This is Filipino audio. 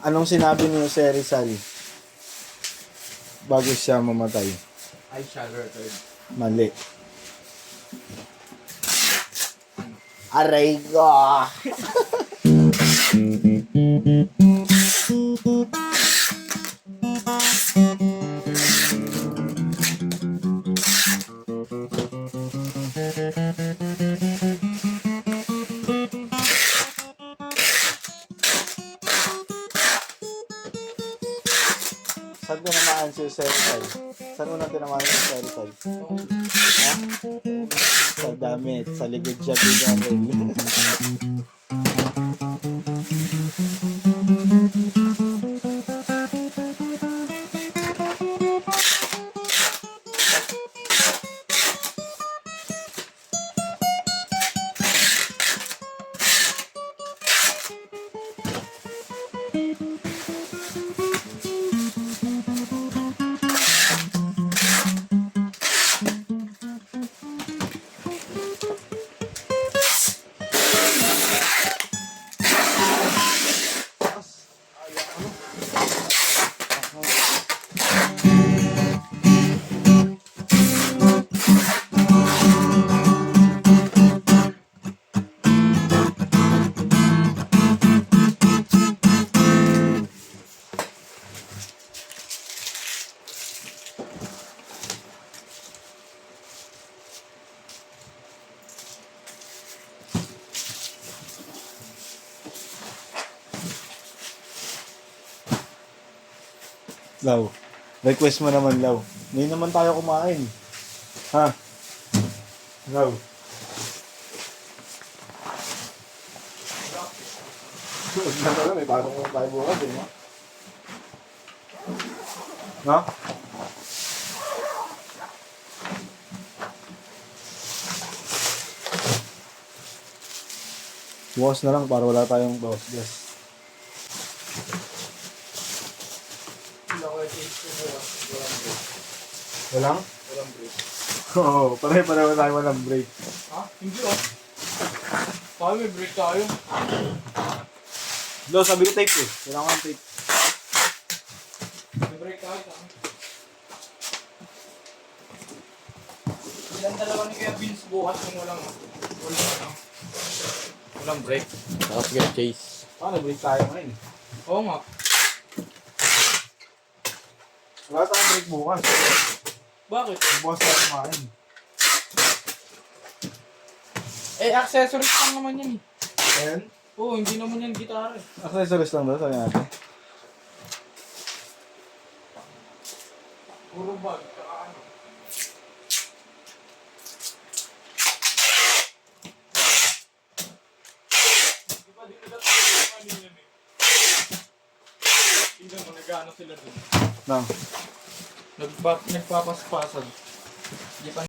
Anong sinabi ni Jose Rizal bago siya mamatay? I shall return. Mali. Aray ko! Saan tinamaan si Jose Rizal? Saan unang tinamaan si Jose Rizal? Ha? Sa damit. Sa likod siya binaril. Lau, request mo naman, Lau. Hindi naman tayo kumain. Ha? Lau. Huwag na naman, may bagong mga tayo bukas, eh, no? No? Bukas na lang para wala tayong gas. Walang? Walang break. Oo, pare-pareho tayo walang break. Ha? Hindi oh. Tayo may break tayo. Lo, sabi ko tape eh. Kailangan ko ng tape. May break tayo. Ilang dalawa ni Kuya Vince bukas kung walang break. Tapos get chase. Paano break tayo ngayon? Oo nga. Wala tayong break bukas. Bakit? Bukas tayo kumain. Eh, accessories lang naman yan eh. Ayan. Oo, hindi naman yan gitara eh. Accessories lang doon, sabi natin. Puro bag, tsaka ano. Di ba dito dati yung kanina eh. Tingnan mo, nag-ano sila dun. Lang. Nagpapaspasan. Di pa